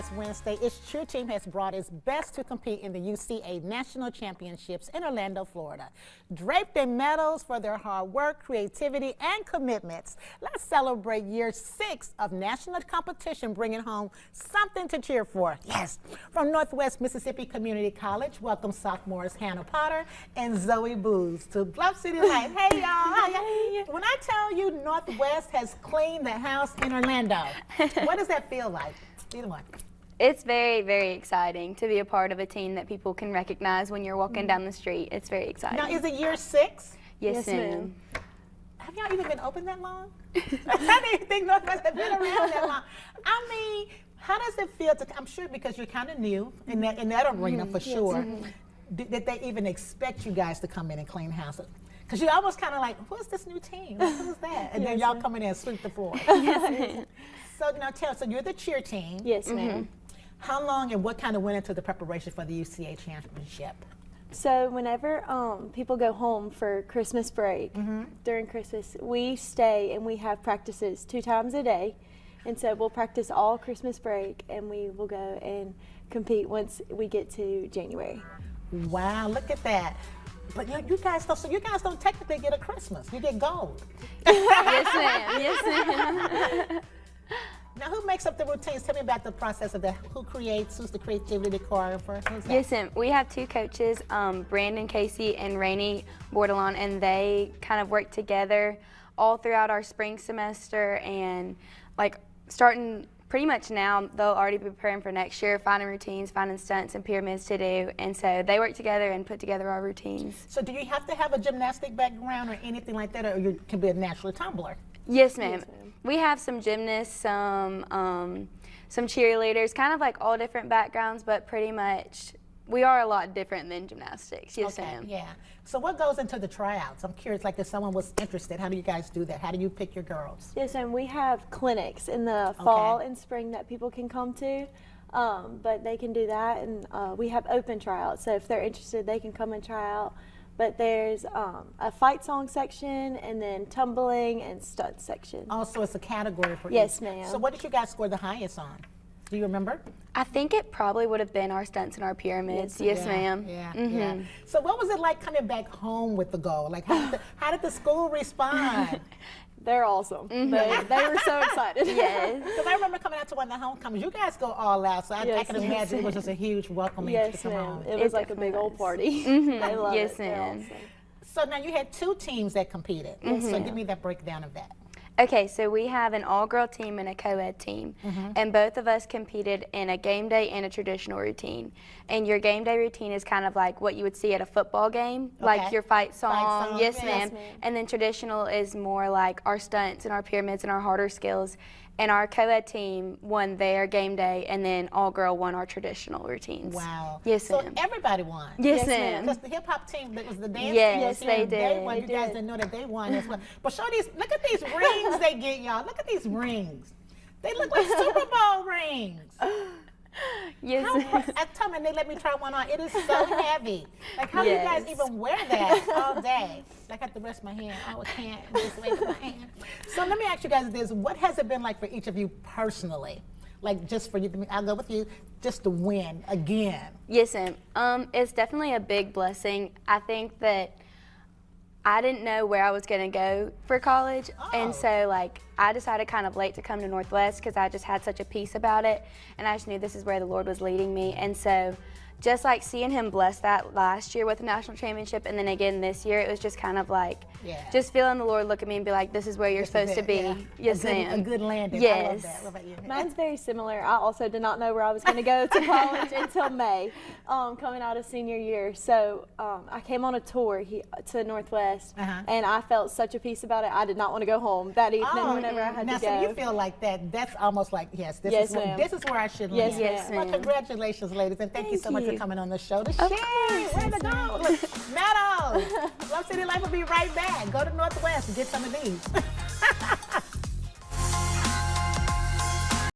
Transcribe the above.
last Wednesday, its cheer team has brought its best to compete in the UCA National Championships in Orlando, Florida. Draped in medals for their hard work, creativity, and commitments, let's celebrate year 6 of national competition, bringing home something to cheer for. Yes, from Northwest Mississippi Community College, welcome sophomores Hannah Potter and Zoey to Bluff City Life. Hey, y'all. When I tell you Northwest has cleaned the house in Orlando, what does that feel like? Either one. It's very, very exciting to be a part of a team that people can recognize when you're walking down the street. It's very exciting. Now, is it year 6? Yes, ma'am. Have y'all even been open that long? I didn't think Northwest had been around that long. I mean, how does it feel to, I'm sure because you're kind of new in that arena for sure, did they even expect you guys to come in and clean house? Because you're almost kind of like, who's this new team? Who's that? And then y'all come in and sweep the floor. So now so you're the cheer team. Yes, ma'am. How long and what kind of went into the preparation for the UCA championship? So whenever people go home for Christmas break, during Christmas, we stay and we have practices 2 times a day. And so we'll practice all Christmas break and we will go and compete once we get to January. Wow, look at that. But you guys don't technically get a Christmas. You get gold. Yes, ma'am. Yes, ma'am. Now, who makes up the routines? Tell me about the process of that. Who creates? Who's the creativity, the choreographer? Yes, ma'am. We have 2 coaches, Brandon Casey and Rainey Bordelon, and they kind of work together all throughout our spring semester, and like starting pretty much now, they'll already be preparing for next year, finding routines, finding stunts and pyramids to do, and so they work together and put together our routines. So do you have to have a gymnastic background or anything like that, or you can be a natural tumbler? Yes, ma'am. We have some gymnasts, some cheerleaders, kind of like all different backgrounds, but pretty much we are a lot different than gymnastics. Yes, ma'am. Yeah. So what goes into the tryouts? I'm curious, like if someone was interested, how do you guys do that? How do you pick your girls? Yes, and we have clinics in the fall and spring that people can come to, but they can do that, and we have open tryouts. So if they're interested, they can come and try out. But there's a fight song section and then tumbling and stunt section. Oh, so it's a category for Yes, each. ma'am. So what did you guys score the highest on? Do you remember? I think it probably would have been our stunts and our pyramids. Yes, ma'am. Yeah. So what was it like coming back home with the goal? Like how did the school respond? They're awesome. They were so excited. Yes. Because I remember coming out to one of the homecomings. You guys go all out, so I can imagine it was just a huge welcoming to come home. It was like a big old party. They love yes, it. ma'am. Awesome. So now you had 2 teams that competed. So give me that breakdown of that. Okay, so we have an all-girl team and a co-ed team, and both of us competed in a game day and a traditional routine. And your game day routine is kind of like what you would see at a football game, like your fight song. Yes, ma'am. And then traditional is more like our stunts and our pyramids and our harder skills. And our co-ed team won their game day, and then all-girl won our traditional routines. Wow. Yes, so ma'am. everybody won. Yes, ma'am. Because the hip-hop team that was the dance yes, team, they did. They won. You guys didn't know that they won as well. But show these, look at these rings they get, y'all. Look at these rings. They look like Super Bowl rings. Yes. I told them, and they let me try one on. It is so heavy. Like, how do you guys even wear that all day? I have to rest my hand. Oh, I can't. Just wave my hand. So let me ask you guys this. What has it been like for each of you personally? Like, just for you, I'll go with you, just to win again. Yes, ma'am. It's definitely a big blessing. I think that I didn't know where I was going to go for college, and so like I decided kind of late to come to Northwest because I just had such a peace about it, and I just knew this is where the Lord was leading me. And so just like seeing him bless that last year with the national championship, and then again this year, it was just kind of like just feeling the Lord look at me and be like, this is where you're supposed to be. Yes, ma'am. A good landing. Yes. I love that. What about you? Mine's very similar. I also did not know where I was going to go to college until May, coming out of senior year. So I came on a tour to Northwest, and I felt such a peace about it. I did not want to go home that evening whenever I had to go. Now, so you feel like that, that's almost like, this is where I should land. Yes, well, congratulations, ladies, and thank you so much for coming on the show to share. Way to go. Look, medals. Bluff City Life will be right back. Go to Northwest and get some of these.